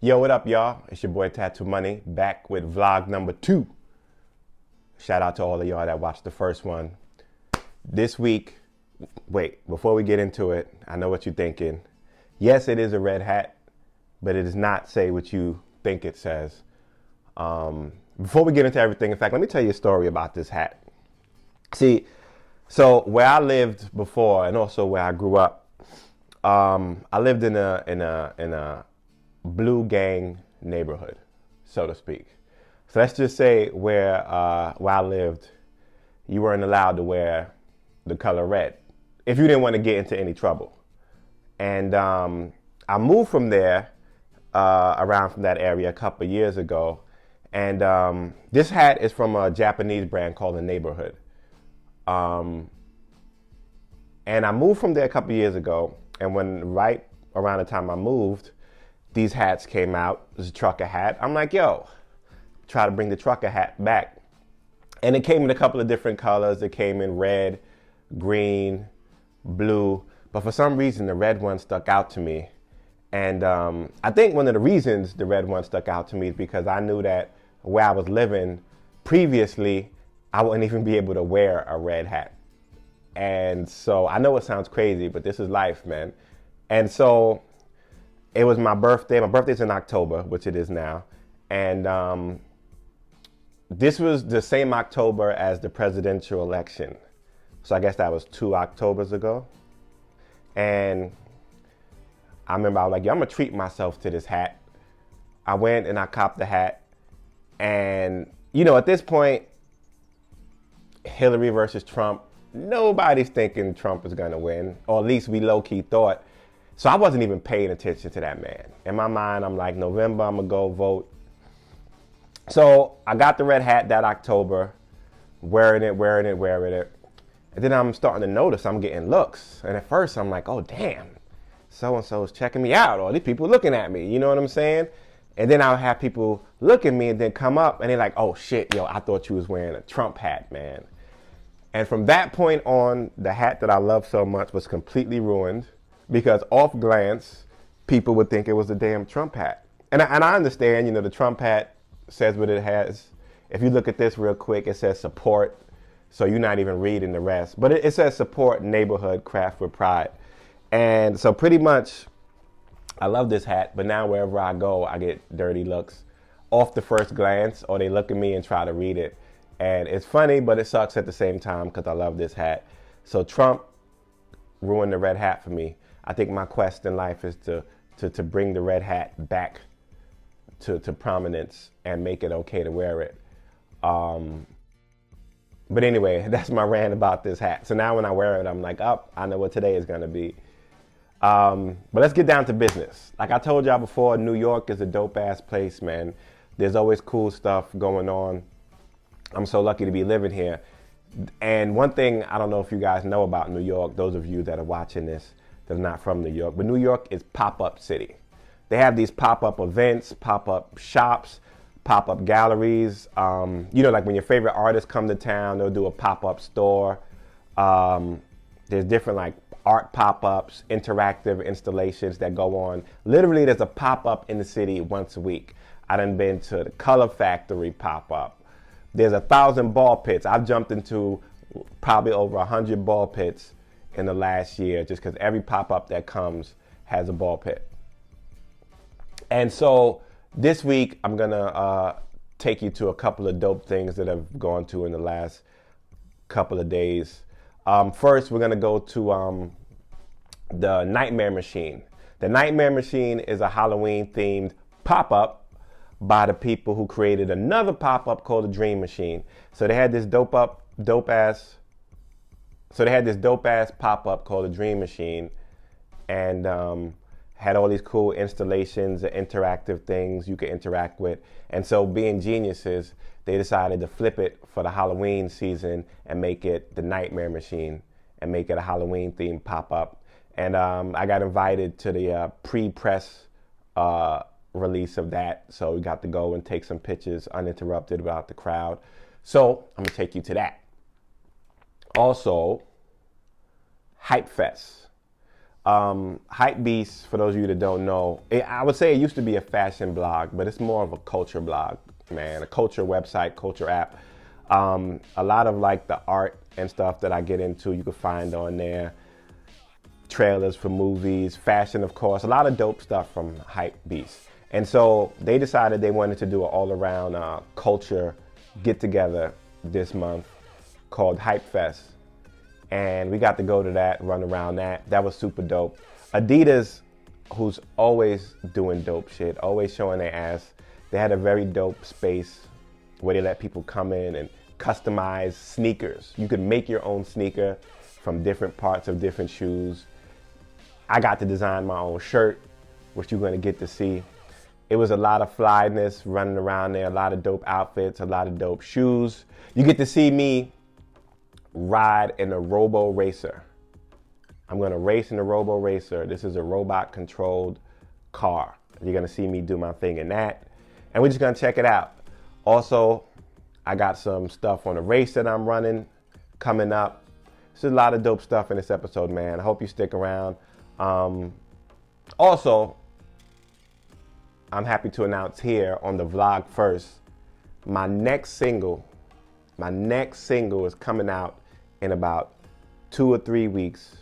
Yo, what up, y'all? It's your boy Tattoo Money back with vlog number 2. Shout out to all of y'all that watched the first one. This week, wait, before we get into it, I know what you're thinking. Yes, it is a red hat, but it does not say what you think it says. Before we get into everything, in fact, let me tell you a story about this hat. See, so where I lived before and also where I grew up, I lived in a blue gang neighborhood, so to speak. So let's just say where I lived, you weren't allowed to wear the color red if you didn't want to get into any trouble. And I moved from there, around from that area a couple of years ago. And this hat is from a Japanese brand called The Neighborhood. And I moved from there a couple of years ago. And when right around the time I moved, these hats came out. It was a trucker hat. I'm like, yo, try to bring the trucker hat back. And it came in a couple of different colors. It came in red, green, blue. But for some reason, the red one stuck out to me. And I think one of the reasons the red one stuck out to me is because I knew that where I was living previously, I wouldn't even be able to wear a red hat. And so I know it sounds crazy, but this is life, man. And so it was my birthday. My birthday's in October, which it is now. And this was the same October as the presidential election. So I guess that was 2 Octobers ago. And I remember I was like, yo, I'm gonna treat myself to this hat. I went and I copped the hat. And, you know, at this point, Hillary versus Trump, nobody's thinking Trump is gonna win, or at least we low-key thought. So I wasn't even paying attention to that man. In my mind, I'm like, November, I'm gonna go vote. So I got the red hat that October, wearing it. And then I'm starting to notice I'm getting looks. And at first I'm like, oh damn, so-and-so's checking me out, or these people looking at me, you know what I'm saying? And then I'll have people look at me and then come up and they're like, oh shit, yo, I thought you was wearing a Trump hat, man. And from that point on, the hat that I love so much was completely ruined. Because off glance, people would think it was a damn Trump hat. And I understand, you know, the Trump hat says what it has. If you look at this real quick, it says support. So you're not even reading the rest. But it says support neighborhood craft with pride. And so pretty much, I love this hat. But now wherever I go, I get dirty looks off the first glance. Or they look at me and try to read it. And it's funny, but it sucks at the same time because I love this hat. So Trump ruined the red hat for me. I think my quest in life is to bring the red hat back to prominence and make it okay to wear it. But anyway, that's my rant about this hat. So now when I wear it, I'm like, oh, I know what today is gonna be. But let's get down to business. Like I told y'all before, New York is a dope ass place, man. There's always cool stuff going on. I'm so lucky to be living here. And one thing, I don't know if you guys know about New York, those of you that are watching this, that are not from New York, but New York is pop-up city. They have these pop-up events, pop-up shops, pop-up galleries. You know, like when your favorite artists come to town, they'll do a pop-up store. There's different like art pop-ups, interactive installations that go on. Literally, there's a pop-up in the city once a week. I done been to the Color Factory pop-up. There's 1,000 ball pits. I've jumped into probably over 100 ball pits in the last year just because every pop-up that comes has a ball pit. And so this week, I'm going to take you to a couple of dope things that I've gone to in the last couple of days. First, we're going to go to the Nightmare Machine. The Nightmare Machine is a Halloween-themed pop-up by the people who created another pop-up called the Dream Machine. So they had this dope ass pop-up called the Dream Machine, and had all these cool installations and interactive things you could interact with. And so being geniuses, they decided to flip it for the Halloween season and make it the Nightmare Machine and make it a Halloween themed pop-up. And I got invited to the pre-press release of that. So we got to go and take some pictures uninterrupted about the crowd. So I'm gonna take you to that. Also, Hypefest. Hypebeast, for those of you that don't know, I would say it used to be a fashion blog, but it's more of a culture blog, man, a culture website, culture app. A lot of like the art and stuff that I get into, you can find on there. Trailers for movies, fashion, of course, a lot of dope stuff from Hypebeast. And so they decided they wanted to do an all-around culture get-together this month called Hypefest. And we got to go to that, run around that. That was super dope. Adidas, who's always doing dope shit, always showing their ass, they had a very dope space where they let people come in and customize sneakers. You could make your own sneaker from different parts of different shoes. I got to design my own shirt, which you're gonna get to see. It was a lot of flyness running around there, a lot of dope outfits, a lot of dope shoes. You get to see me ride in a Robo Racer. I'm gonna race in a Robo Racer. This is a robot controlled car. You're gonna see me do my thing in that. And we're just gonna check it out. Also, I got some stuff on a race that I'm running coming up. There's a lot of dope stuff in this episode, man. I hope you stick around. Also, I'm happy to announce here on the vlog first, my next single is coming out in about 2 or 3 weeks.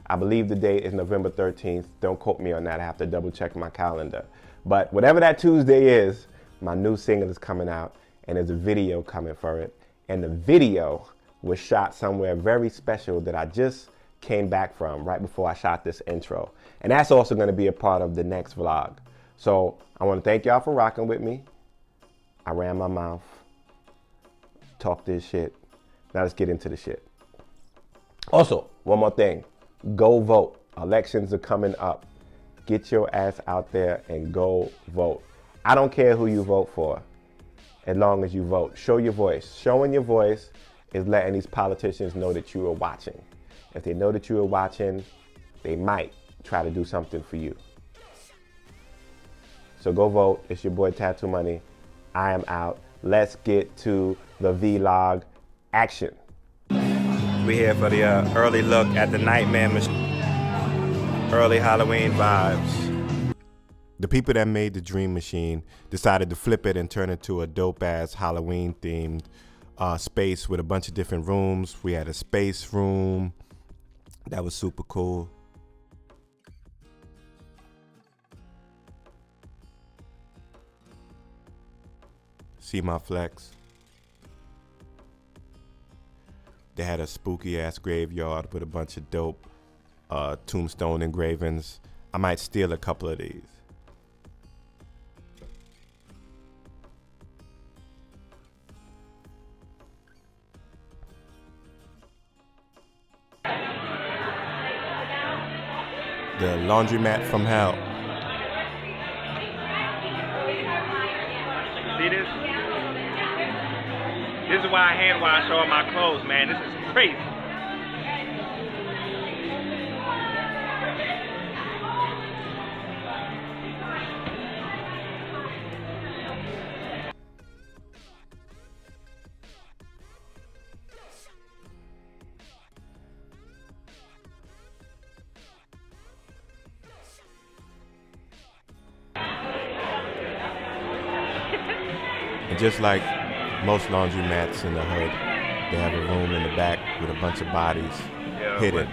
I believe the date is November 13th. Don't quote me on that. I have to double check my calendar. But whatever that Tuesday is, my new single is coming out and there's a video coming for it. And the video was shot somewhere very special that I just came back from right before I shot this intro. And that's also going to be a part of the next vlog. So I want to thank y'all for rocking with me. I ran my mouth, talk this shit. Now let's get into the shit. Also, one more thing, go vote. Elections are coming up. Get your ass out there and go vote. I don't care who you vote for, as long as you vote. Show your voice. Showing your voice is letting these politicians know that you are watching. If they know that you are watching, they might try to do something for you. So go vote. It's your boy Tattoo Money. I am out. Let's get to the vlog action. We're here for the early look at the Nightmare Machine. Early Halloween vibes. The people that made the Dream Machine decided to flip it and turn it to a dope-ass Halloween-themed space with a bunch of different rooms. We had a space room. That was super cool. See my flex? They had a spooky ass graveyard with a bunch of dope tombstone engravings. I might steal a couple of these. The laundromat from hell. See this? This is why I hand wash all my clothes, man. This is crazy. And just like most laundromats in the hood, they have a room in the back with a bunch of bodies hidden.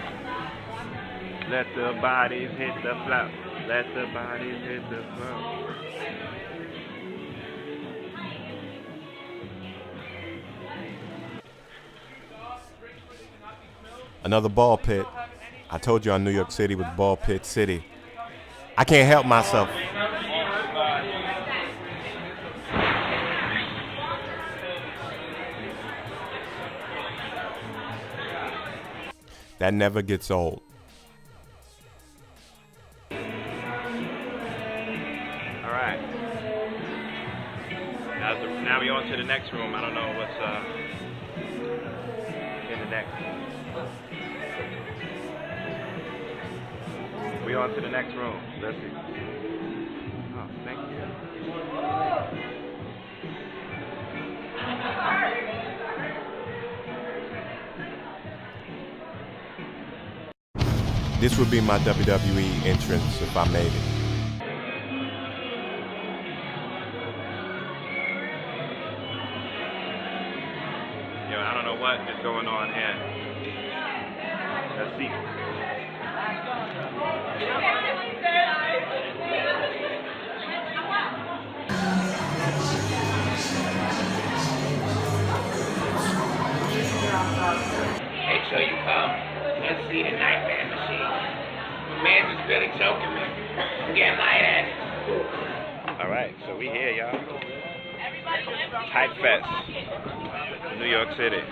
Let the bodies hit the floor. Let the bodies hit the floor. Another ball pit. I told y'all New York City was ball pit city. I can't help myself. That never gets old. All right. Now we're on to the next room. I don't know what's in the next. We on to the next room. Let's see. Oh, thank you. This would be my WWE entrance if I made it. Yo, I don't know what is going on here. Let's see. Make sure you come and see the Nightmare Machine. My man's is really choking me. I'm getting lightheaded. All right, so we here, y'all. Hypefest, New York City.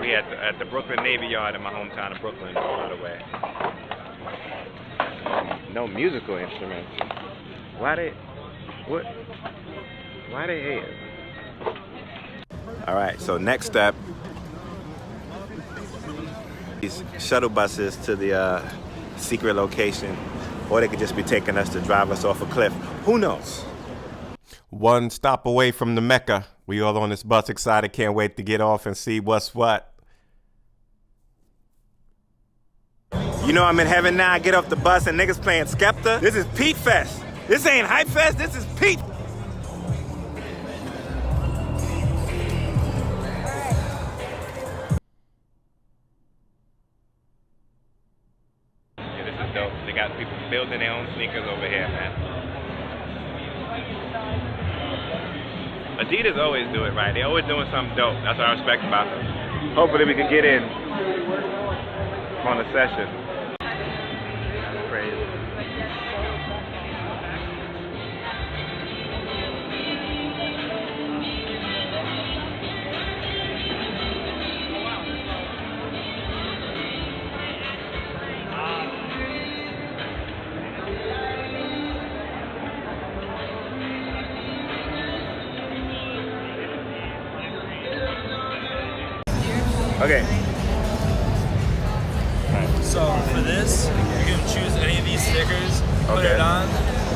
We at the Brooklyn Navy Yard in my hometown of Brooklyn, by the way. No musical instruments. Why they here? All right, so next up, these shuttle buses to the secret location, or they could just be taking us to drive us off a cliff. Who knows? One stop away from the Mecca. We all on this bus excited, can't wait to get off and see what's what. You know I'm in heaven now. I get off the bus and niggas playing Skepta. This is Pete Fest. This ain't Hype Fest, this is Pete. Yeah, this is dope. They got people building their own sneakers over here, man. Adidas always do it right. They're always doing something dope. That's what I respect about them. Hopefully we can get in on the session. Crazy. Okay. So for this, you can choose any of these stickers, put Okay. it on,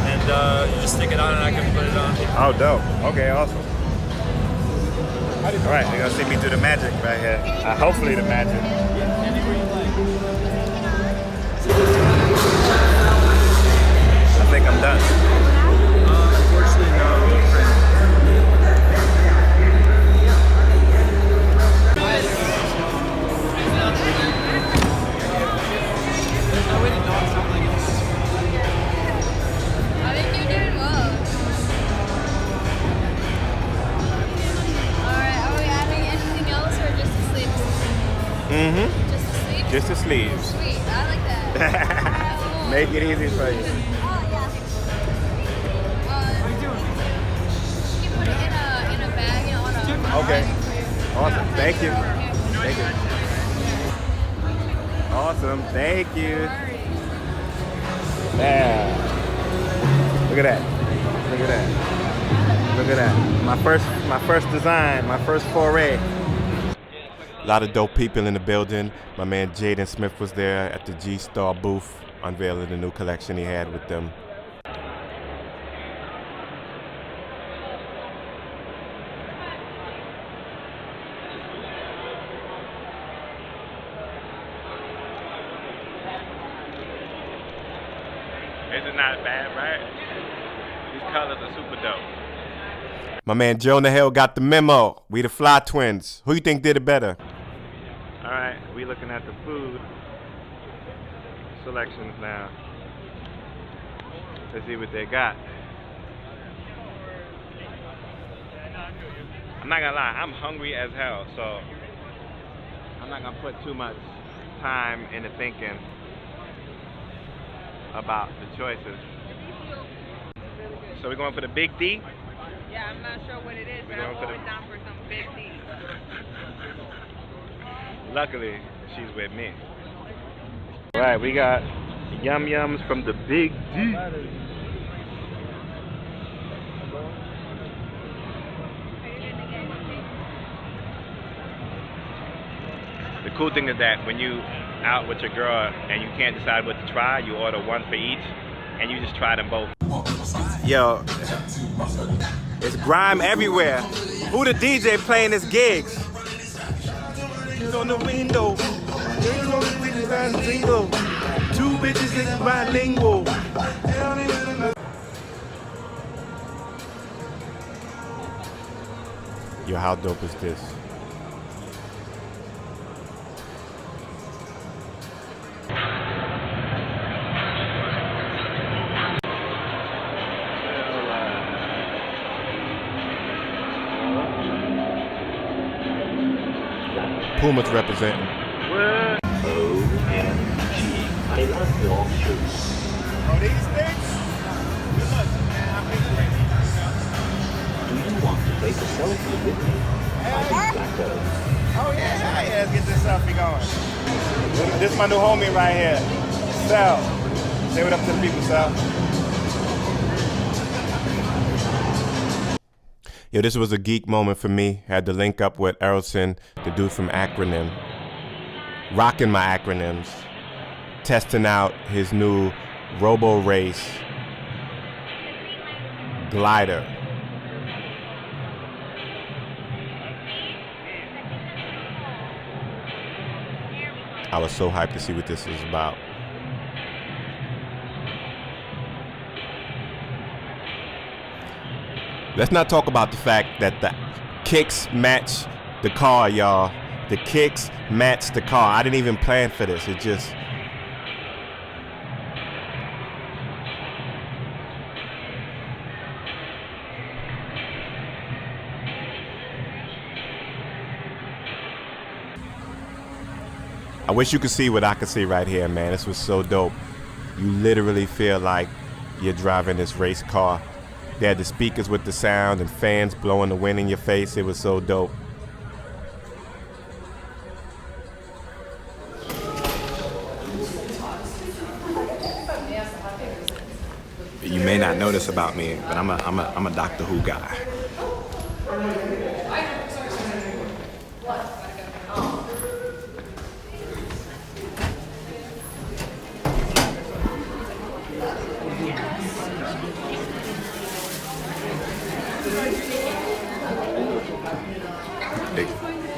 and you just stick it on and I can put it on. Oh, dope. Okay, awesome. All right, you're gonna see me do the magic right here. Hopefully the magic. I think I'm done. Unfortunately, no. I think you're doing well. Alright, are we adding anything else or just the sleeves? Mm-hmm. Just the sleeves? Just the sleeves. Sweet, I like that. Make it easy for you. Oh, yeah. You can put it in a bag, you know, on a Okay. bag for you. Awesome. Thank you. Here. Thank you. Awesome. Thank you. Yeah. Look at that. Look at that. Look at that. My first design, my first foray. A lot of dope people in the building. My man Jaden Smith was there at the G-Star booth, unveiling the new collection he had with them. This is not bad, right? These colors are super dope. My man Jonah Hill got the memo. We the Fly Twins. Who you think did it better? All right, we looking at the food selections now. Let's see what they got. I'm not gonna lie, I'm hungry as hell, so I'm not gonna put too much time into thinking about the choices. So we're going for the Big D? Yeah, I'm not sure what it is, but We're I'm going for always down for some big D. Luckily, she's with me. All right, we got Yum Yums from the Big D. The cool thing is that when you out with your girl and you can't decide what to try, you order one for each, and you just try them both. Yo, it's grime everywhere. Who the DJ playing his gigs? He's on the window. He's on the window. Two bitches is bilingual. Yo, how dope is this? Puma's representing. I love your shoes. Oh, these things? Do you want to take a selfie with me? Oh yeah, let's get this selfie going. This is my new homie right here, Sal. Say what up to the people, Sal. Yo, this was a geek moment for me. Had to link up with Errolson, the dude from Acronym. Rocking my acronyms. Testing out his new Robo Race glider. I was so hyped to see what this is about. Let's not talk about the fact that the kicks match the car, y'all. The kicks match the car. I didn't even plan for this. It just... I wish you could see what I could see right here, man. This was so dope. You literally feel like you're driving this race car. They had the speakers with the sound and fans blowing the wind in your face. It was so dope. You may not know this about me, but I'm a Doctor Who guy.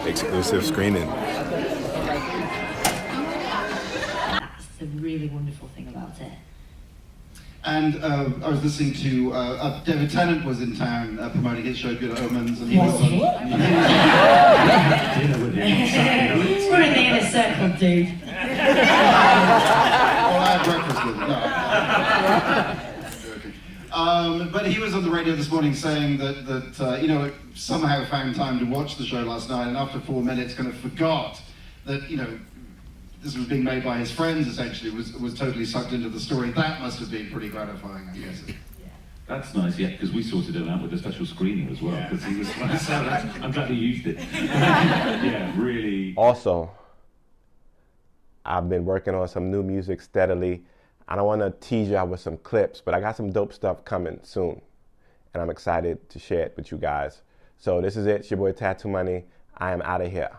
Exclusive screening. That's the really wonderful thing about it. And I was listening to David Tennant was in town promoting his show Good Omens, and he was on. We're in the inner circle, dude. Well, I had breakfast with him. No. But he was on the radio this morning saying that you know, somehow found time to watch the show last night, and after 4 minutes kind of forgot that, you know, this was being made by his friends, essentially, was totally sucked into the story. That must have been pretty gratifying, I guess. That's nice, yeah, because we sorted it out with a special screening as well, because he was I'm glad he used it. Yeah, really. Also, I've been working on some new music steadily. I don't want to tease you out with some clips, but I got some dope stuff coming soon, and I'm excited to share it with you guys. So this is it. It's your boy Tattoo Money. I am out of here.